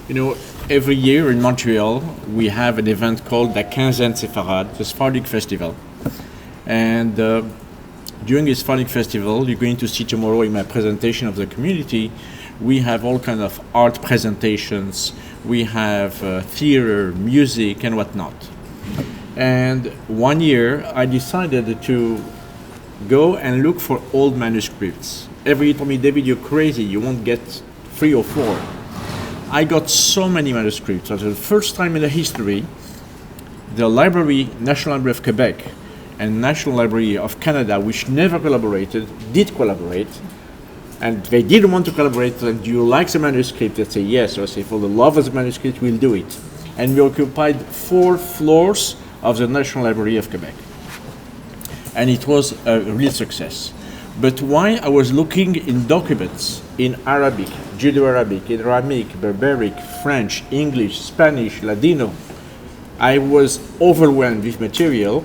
You know, every year in Montreal, we have an event called the Quinzaine Sepharad, the Sephardic Festival. And during this Sephardic Festival, you're going to see tomorrow in my presentation of the community, we have all kinds of art presentations, we have theater, music, and whatnot. And one year, I decided to go and look for old manuscripts. Every year told me, David, you're crazy, you won't get 3 or 4. I got so many manuscripts. For the first time in the history, the National Library of Quebec and National Library of Canada, which never collaborated, did collaborate. And they didn't want to collaborate. And do you like the manuscript? They say yes. So I say, for the love of the manuscript, we'll do it. And we occupied 4 floors of the National Library of Quebec. And it was a real success. But while I was looking in documents in Arabic, Judeo-Arabic, in Aramaic, Berberic, French, English, Spanish, Ladino, I was overwhelmed with material.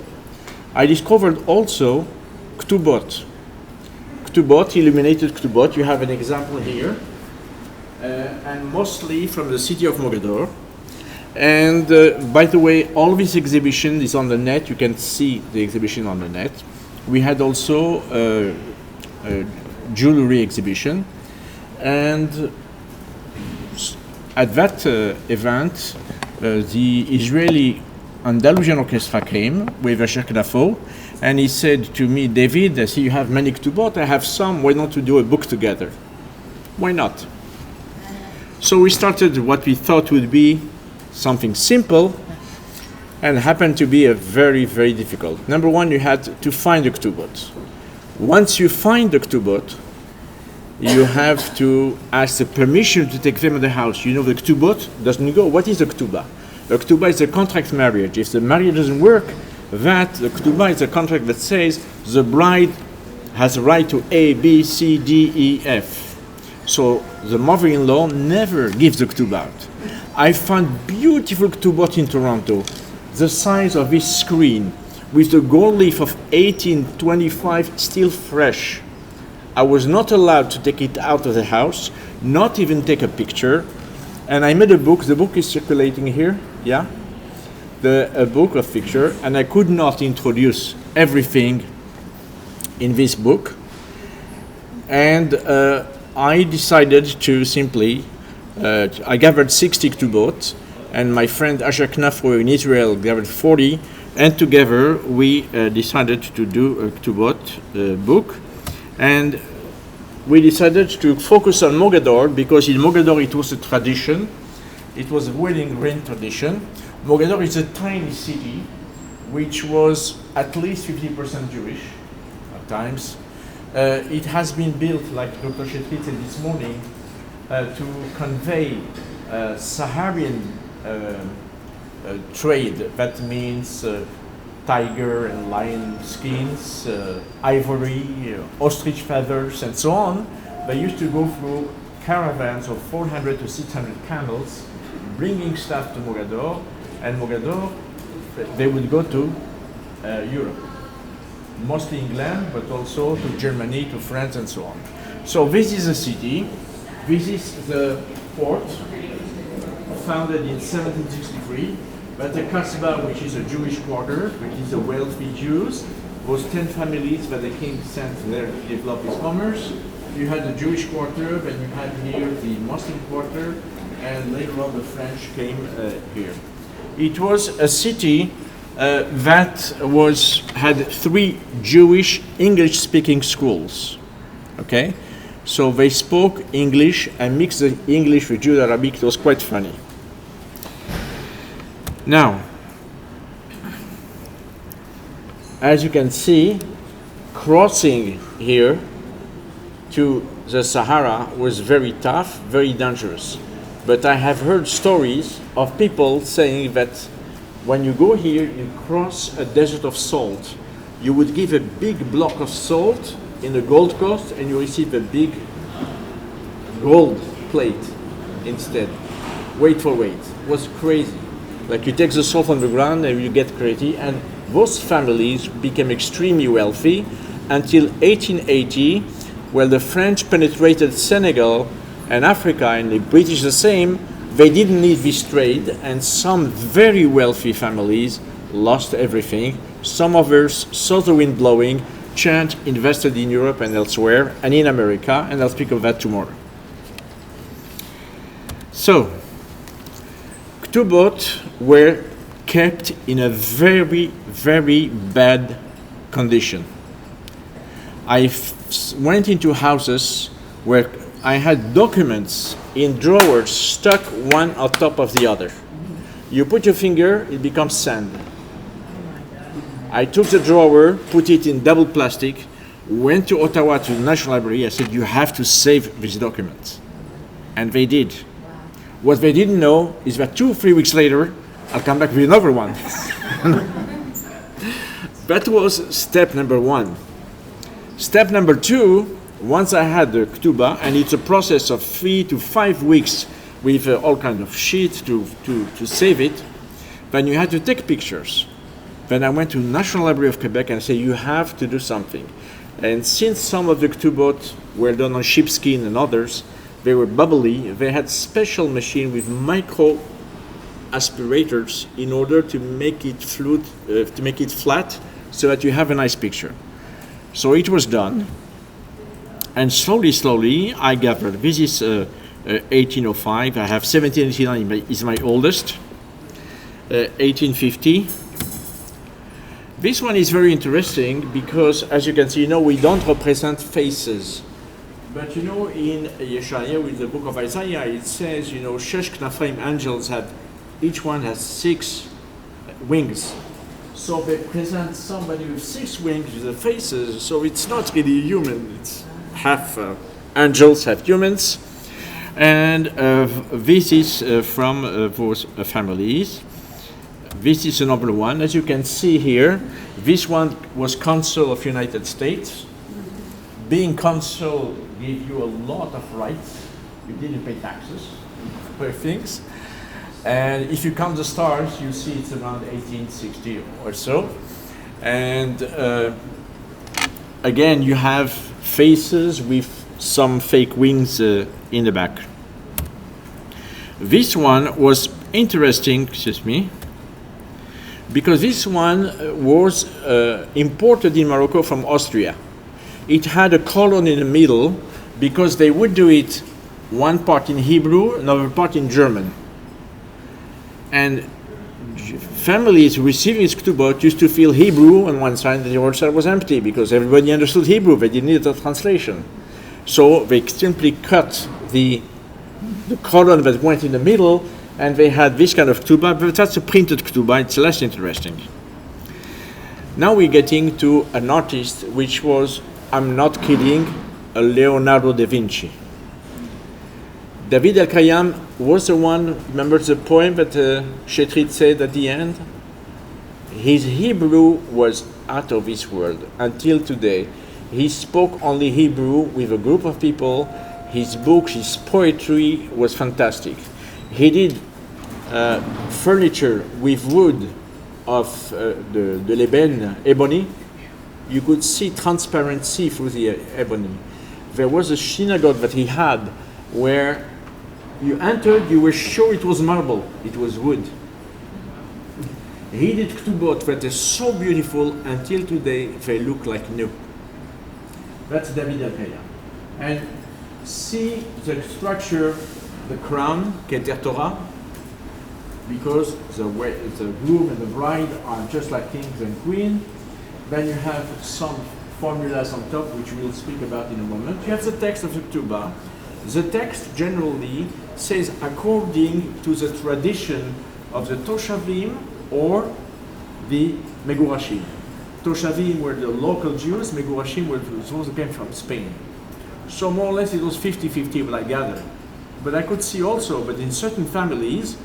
I discovered also Ketubbot. Ketubbot, Illuminated Ketubbot. You have an example here, and mostly from the city of Mogador. And by the way, all this exhibition is on the net. You can see the exhibition on the net. We had also a jewelry exhibition. And at that event, the Israeli Andalusian Orchestra came with a Knafo, and he said to me, David, I see you have many Ketubbot, I have some, why not to do a book together? Why not? So we started what we thought would be something simple, and happened to be a very, very difficult. Number one, you had to find the Ketubbot. Once you find the Ketubbot, you have to ask the permission to take them in the house. You know, the Ketubbot doesn't go. What is a Ketubah? A Ketubah is a contract marriage. If the marriage doesn't work, the Ketubah is a contract that says the bride has a right to A, B, C, D, E, F. So the mother-in-law never gives the Ketubah out. I found beautiful Ketubbot in Toronto, the size of this screen, with the gold leaf of 1825 still fresh. I was not allowed to take it out of the house, not even take a picture. And I made a book. The book is circulating here, yeah? A book of picture, and I could not introduce everything in this book. And I decided to simply, I gathered 60 Ketubbot, and my friend Asher Knafro in Israel gathered 40, and together we decided to do a Ketubbot book. And we decided to focus on Mogador because in Mogador it was a tradition. It was a wedding ring tradition. Mogador is a tiny city which was at least 50% Jewish at times. It has been built, like Dr. Shetrit said this morning, to convey Saharan trade. That means tiger and lion skins, ivory, ostrich feathers, and so on. They used to go through caravans of 400 to 600 camels, bringing stuff to Mogador, and Mogador, they would go to Europe, mostly England, but also to Germany, to France, and so on. So this is a city. This is the port, founded in 1763. But the Kasbah, which is a Jewish quarter, which is a wealthy Jews, was 10 families that the king sent there to develop his commerce. You had the Jewish quarter, then you had here the Muslim quarter, and later on the French came here. It was a city that had 3 Jewish English-speaking schools. Okay, so they spoke English and mixed the English with Judeo-Arabic. It was quite funny. Now, as you can see, crossing here to the Sahara was very tough, very dangerous. But I have heard stories of people saying that when you go here, you cross a desert of salt. You would give a big block of salt in the Gold Coast and you receive a big gold plate instead. Weight for weight. It was crazy. Like you take the salt on the ground and you get crazy. And those families became extremely wealthy until 1880, where the French penetrated Senegal and Africa, and the British the same. They didn't need this trade, and some very wealthy families lost everything. Some others saw the wind blowing, changed, invested in Europe and elsewhere, and in America, and I'll speak of that tomorrow. So, Ketubbot were kept in a very, very bad condition. I went into houses where I had documents in drawers stuck one on top of the other. You put your finger, it becomes sand. I took the drawer, put it in double plastic, went to Ottawa to the National Library. I said, you have to save these documents. And they did. What they didn't know is that 2 or 3 weeks later, I'll come back with another one. That was step number 1. Step number 2, once I had the ketubah, and it's a process of 3 to 5 weeks with all kinds of sheets to save it, then you had to take pictures. Then I went to National Library of Quebec and said, you have to do something. And since some of the ketubot were done on sheepskin and others, they were bubbly, they had special machine with micro aspirators in order to make it flat so that you have a nice picture. So it was done. And slowly, I gathered. This is 1805. I have 1789 is my oldest. 1850. This one is very interesting because, as you can see, we don't represent faces. But in Yeshaya, with the book of Isaiah, it says, Shesh Knafim angels each one has 6 wings. So they present somebody with 6 wings with the faces, so it's not really human. It's half angels, half humans. And this is from those families. This is another one. As you can see here, this one was Consul of United States. Being consul gave you a lot of rights. You didn't pay taxes for things. And if you count the stars, you see it's around 1860 or so. And again, you have faces with some fake wings in the back. This one was interesting, because this one was imported in Morocco from Austria. It had a colon in the middle because they would do it one part in Hebrew, another part in German. And families receiving this ketubot used to feel Hebrew on one side and the other side was empty because everybody understood Hebrew. They didn't need a translation. So they simply cut the colon that went in the middle, and they had this kind of ketubah, but that's a printed ketubah. It's less interesting. Now we're getting to an artist which was, I'm not kidding, a Leonardo da Vinci. David El-Khayyam was the one, remember the poem that Chetrit said at the end? His Hebrew was out of this world until today. He spoke only Hebrew with a group of people. His books, his poetry was fantastic. He did furniture with wood of the Lebanon ebony. You could see transparency through the ebony. There was a synagogue that he had where you entered, you were sure it was marble, it was wood. He did ketubot that is so beautiful until today they look like new. That's David El-Khayyam. And see the structure, the crown, Keter Torah, because the groom and the bride are just like kings and queens. Then you have some formulas on top, which we'll speak about in a moment. You have the text of the ketubah. The text generally says according to the tradition of the Toshavim or the Megurashim. Toshavim were the local Jews, Megurashim were those that came from Spain. So more or less it was 50-50 what I gather. But I could see also that in certain families,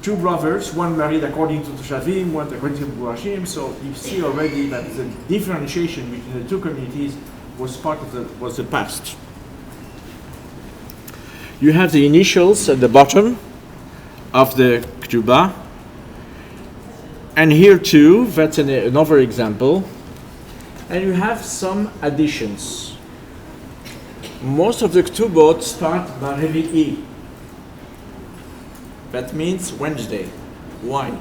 2 brothers, one married according to Toshavim, one according to Megurashim, so you see already that the differentiation between the 2 communities was part of the past. You have the initials at the bottom of the ketubah. And here too, that's another example. And you have some additions. Most of the ketubot start by Revi'i. That means Wednesday. Why?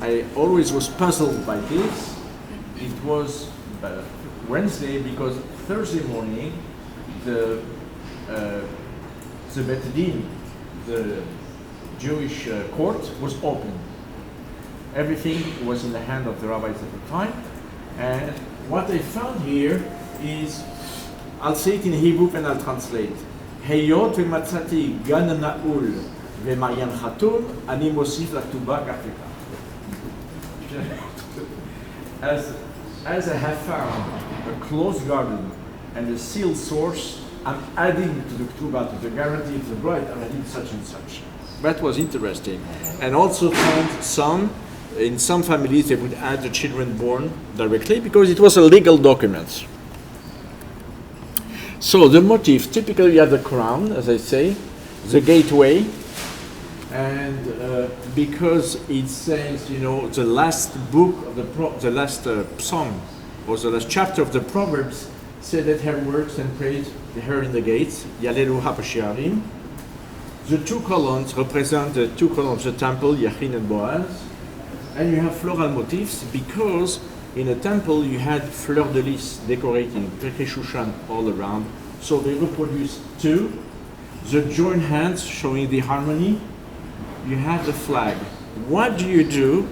I always was puzzled by this. It was Wednesday because Thursday morning the Bet Din, the Jewish court, was open. Everything was in the hand of the rabbis at the time, and what I found here is, I'll say it in Hebrew and I'll translate. Heyot v'matzati gan na'ul v'mayan chatum ani mosif לכתובה כך וכך. As I have found a closed garden and a sealed source, I'm adding to the Ketubbot, to the guarantee of the bride, I'm adding such and such. That was interesting. And also found in some families they would add the children born directly because it was a legal document. So the motif, typically you have the crown, as I say, the gateway, and because it says, the last book of the last psalm, or the last chapter of the Proverbs, said that her works and praise her in the gates, Yalelu HaBasharim. The two columns represent the two columns of the temple, Yachin and Boaz, and you have floral motifs because in a temple you had fleur de lis decorating Pirkei Shushan all around, so they reproduce two. The joined hands showing the harmony. You have the flag. What do you do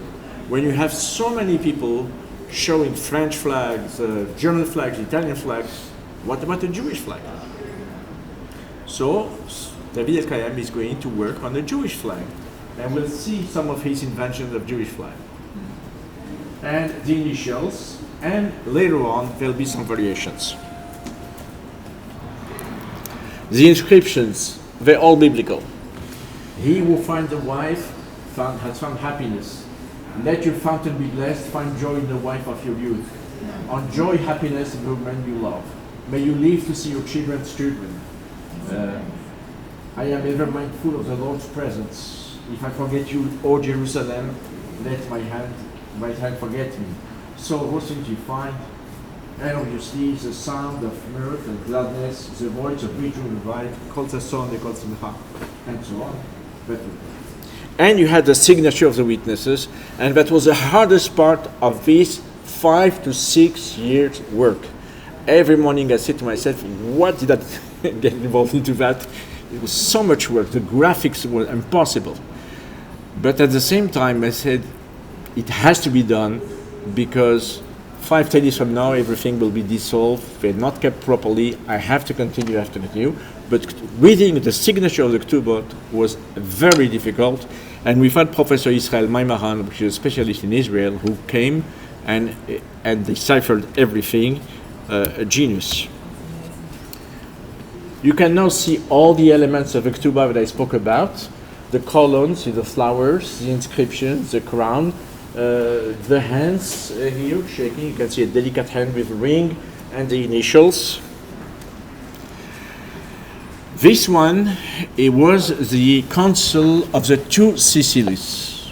when you have so many people showing French flags, German flags, Italian flags? What about the Jewish flag? So David El-Kayem is going to work on the Jewish flag, and we'll see some of his inventions of Jewish flag. And the initials, and later on there'll be some variations. The inscriptions, they're all biblical. He who finds a wife has found happiness. Let your fountain be blessed, find joy in the wife of your youth. Enjoy happiness in the woman you love. May you live to see your children's children. I am ever mindful of the Lord's presence. If I forget you, O Jerusalem, let my right hand forget me. So those things you find, and obviously the sound of mirth and gladness, the voice of victory and life, Kol Sasson and Kol Simcha, and so on. And you had the signature of the witnesses, and that was the hardest part of this 5 to 6 years work. Every morning I said to myself, what did I get involved into that? It was so much work, the graphics were impossible. But at the same time I said, it has to be done because 10 years from now everything will be dissolved, they're not kept properly, I have to continue. But reading the signature of the Ketubbot was very difficult, and we've had Professor Israel Maimaran, which is a specialist in Israel, who came and deciphered everything, a genius. You can now see all the elements of the Ketubbah that I spoke about, the columns, the flowers, the inscriptions, the crown, the hands here shaking. You can see a delicate hand with a ring and the initials. This one, it was the council of the two Sicilies.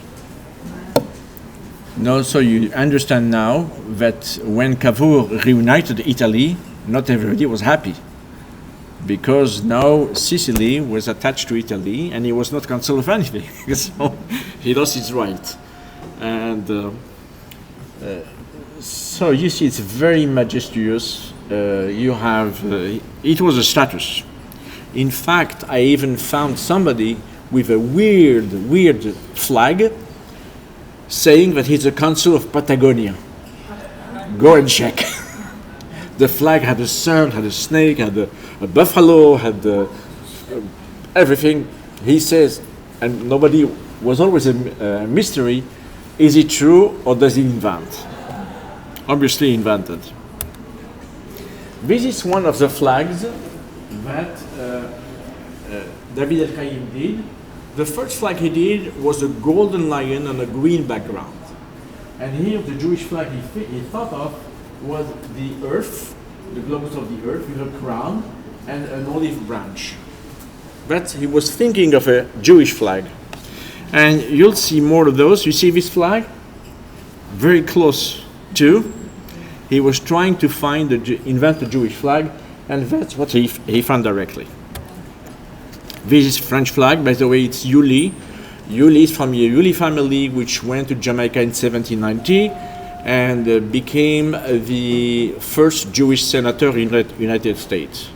Now, so you understand now that when Cavour reunited Italy, not everybody was happy, because now Sicily was attached to Italy and he was not consul of anything, so he lost his right. And so you see, it's very majestuous. You have, it was a status. In fact, I even found somebody with a weird flag saying that he's a consul of Patagonia. Go and check. The flag had a sun, had a snake, had a buffalo, had everything. He says, and nobody was always a mystery, is it true or does he invent? Obviously invented. This is one of the flags that David El-Kayem did. The first flag he did was a golden lion on a green background. And here the Jewish flag he thought of was the earth, the globus of the earth with a crown and an olive branch. But he was thinking of a Jewish flag. And you'll see more of those. You see this flag? Very close to. He was trying to invent a Jewish flag, and that's what he found directly. This is French flag, by the way, it's Yuli. Yuli is from the Yuli family, which went to Jamaica in 1790 and became the first Jewish senator in the United States.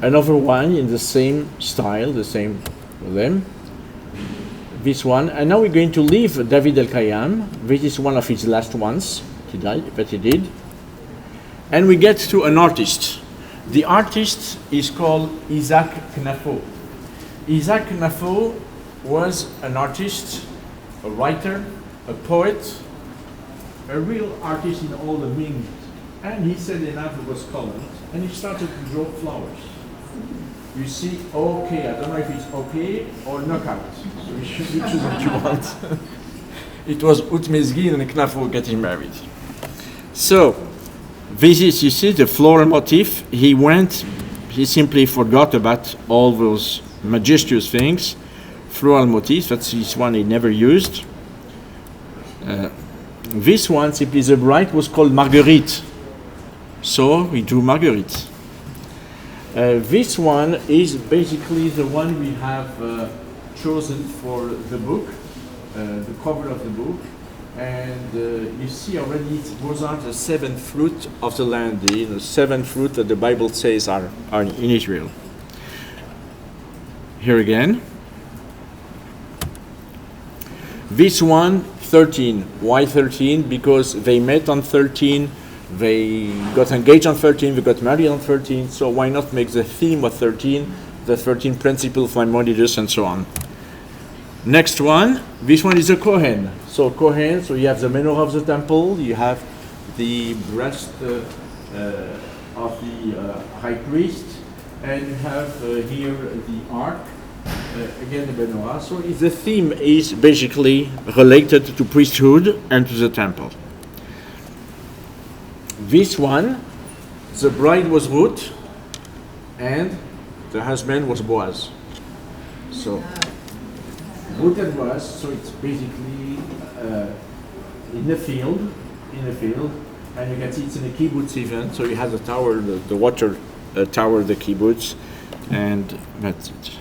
Another one in the same style, the same them. This one, and now we're going to leave David El-Khayyam. This is one of his last ones. He died, but he did. And we get to an artist. The artist is called Isaac Knafo. Isaac Knafo was an artist, a writer, a poet, a real artist in all the meanings. And he said enough was colored, and he started to draw flowers. You see, okay, I don't know if it's okay or knockout. So you choose what you want. It was Utmezgin and Knafo getting married. So, this is, you see, the floral motif. He simply forgot about all those majestuous things. Floral motifs, that's this one he never used. This one, simply the bride, was called Marguerite. So, he drew Marguerite. This one is basically the one we have chosen for the book, the cover of the book. And you see already those are the seven fruit of the land, the seven fruit that the Bible says are in Israel. Here again. This one, 13. Why 13? Because they met on 13. They got engaged on 13, they got married on 13, so why not make the theme of 13, the 13 principles of Maimonides and so on. Next one, this one is a Kohen. So Kohen, so you have the menorah of the temple, you have the breast of the high priest, and you have here the ark, again the menorah. So the theme is basically related to priesthood and to the temple. This one, the bride was Ruth, and the husband was Boaz. So, Ruth and Boaz, so it's basically in a field, and you can see it's in a kibbutz even, so you have the tower, the water tower, the kibbutz, and that's it.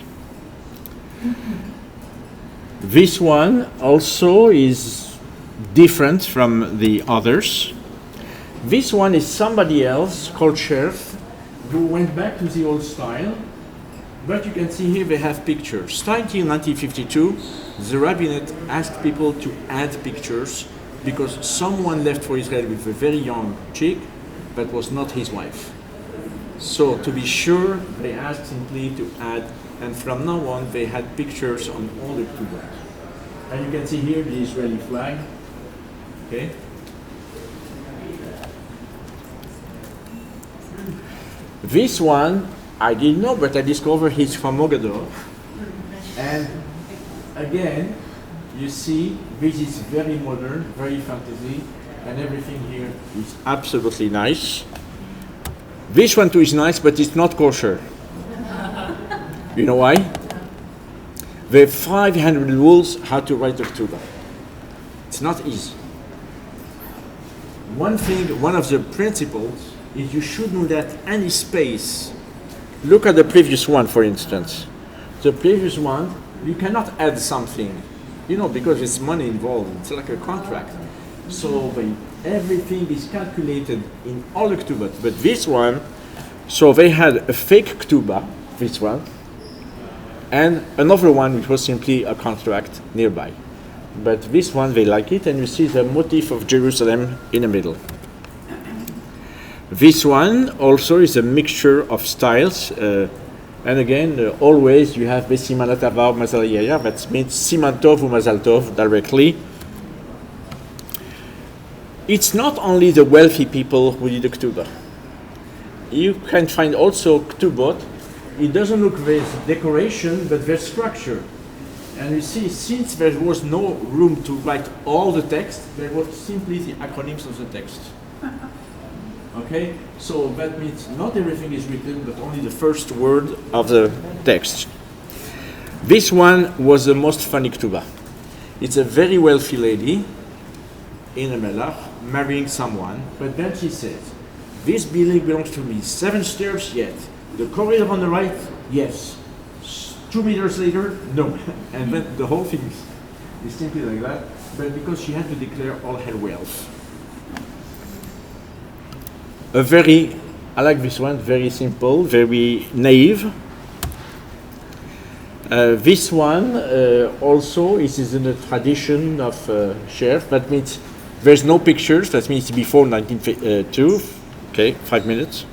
This one also is different from the others. This one is somebody else called Sheriff who went back to the old style, but you can see here they have pictures. Starting in 1952, the rabbinate asked people to add pictures because someone left for Israel with a very young chick that was not his wife. So to be sure, they asked simply to add, and from now on they had pictures on all the Ketubbot. And you can see here the Israeli flag. Okay. This one, I didn't know, but I discovered he's from Mogador. And again, you see, this is very modern, very fantasy, and everything here is absolutely nice. This one too is nice, but it's not kosher. You know why? There are 500 rules how to write a Ketubbot. It's not easy. One of the principles is you shouldn't let any space. Look at the previous one, for instance. The previous one, you cannot add something, because it's money involved. It's like a contract. So everything is calculated in all the Ketubbot. But this one, so they had a fake Ketubah, this one, and another one which was simply a contract nearby. But this one, they like it, and you see the motif of Jerusalem in the middle. This one also is a mixture of styles, and again, always you have Besiman Atavar Mazal Yaya, that means Siman Tov or Mazal Tov directly. It's not only the wealthy people who did the Ketubah. You can find also Ketubbot. It doesn't look there's decoration, but there's structure. And you see, since there was no room to write all the text, there was simply the acronyms of the text. Okay, so that means not everything is written, but only the first word of the text. This one was the most funny Ketubah. It's a very wealthy lady in a melach marrying someone, but then she says, "This building belongs to me. 7 stairs yet. The corridor on the right, yes. 2 meters later, no. And then the whole thing is simply like that, but because she had to declare all her wealth. I like this one, very simple, very naive. This one also is in the tradition of chef. That means there's no pictures, that means before 1902. Okay, 5 minutes.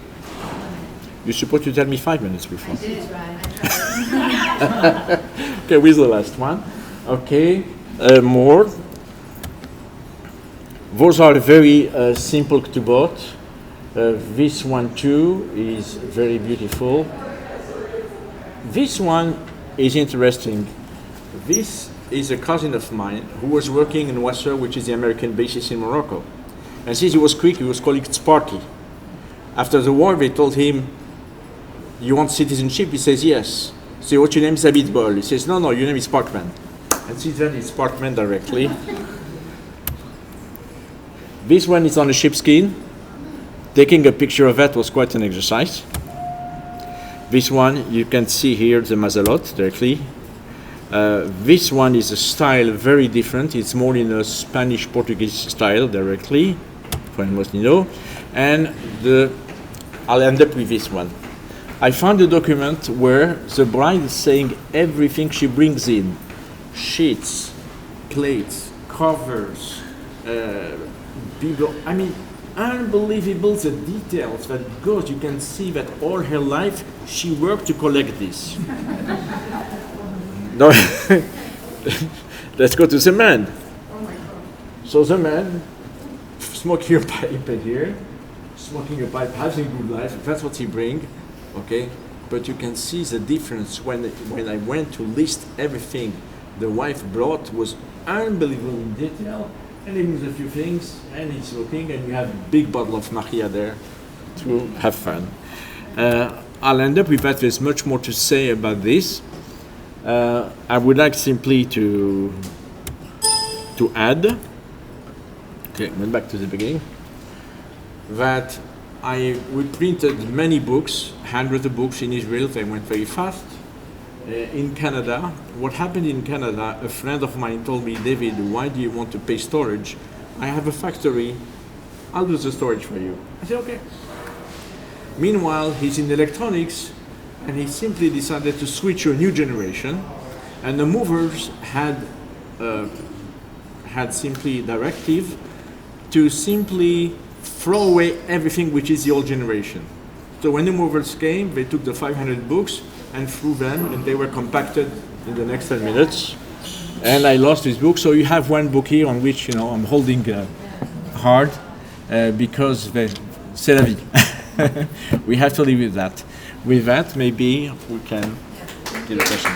You're supposed to tell me 5 minutes before. I did try. I tried. Okay, with the last one. Okay, more. Those are very simple Ketubbot. This one too is very beautiful. This one is interesting. This is a cousin of mine who was working in Wasser, which is the American basis in Morocco. And since he was quick, he was calling it Sparky. After the war, they told him, "You want citizenship?" He says, "Yes." So what's your name? David Bensoussan. He says, "No, your name is Parkman." And since then, it's Parkman directly. This one is on a sheepskin. Taking a picture of that was quite an exercise. This one, you can see here the mazalot directly. This one is a style very different. It's more in a Spanish-Portuguese style directly, for mostly know. And I'll end up with this one. I found a document where the bride is saying everything she brings in. Sheets, plates, covers, I mean, unbelievable the details that it goes. You can see that all her life she worked to collect this. No, let's go to the man. So the man, smoking a pipe here, smoking a pipe, having a good life, that's what he bring, okay? But you can see the difference when I went to list everything the wife brought was unbelievable in detail. And he moves a few things, and he's looking, and you have a big bottle of Maria there to have fun. I'll end up with that. There's much more to say about this. I would like simply to add, okay, went back to the beginning, that we printed many books, hundreds of books in Israel. They went very fast. In Canada, what happened in Canada, a friend of mine told me, "David, why do you want to pay storage? I have a factory, I'll do the storage for you." I said, "Okay." Meanwhile, he's in electronics, and he simply decided to switch to a new generation, and the movers had simply directive to simply throw away everything which is the old generation. So when the movers came, they took the 500 books and threw them, and they were compacted in the next 10 minutes. And I lost this book, so you have one book here on which I'm holding hard because c'est la vie. We have to live with that. With that, maybe we can get a question.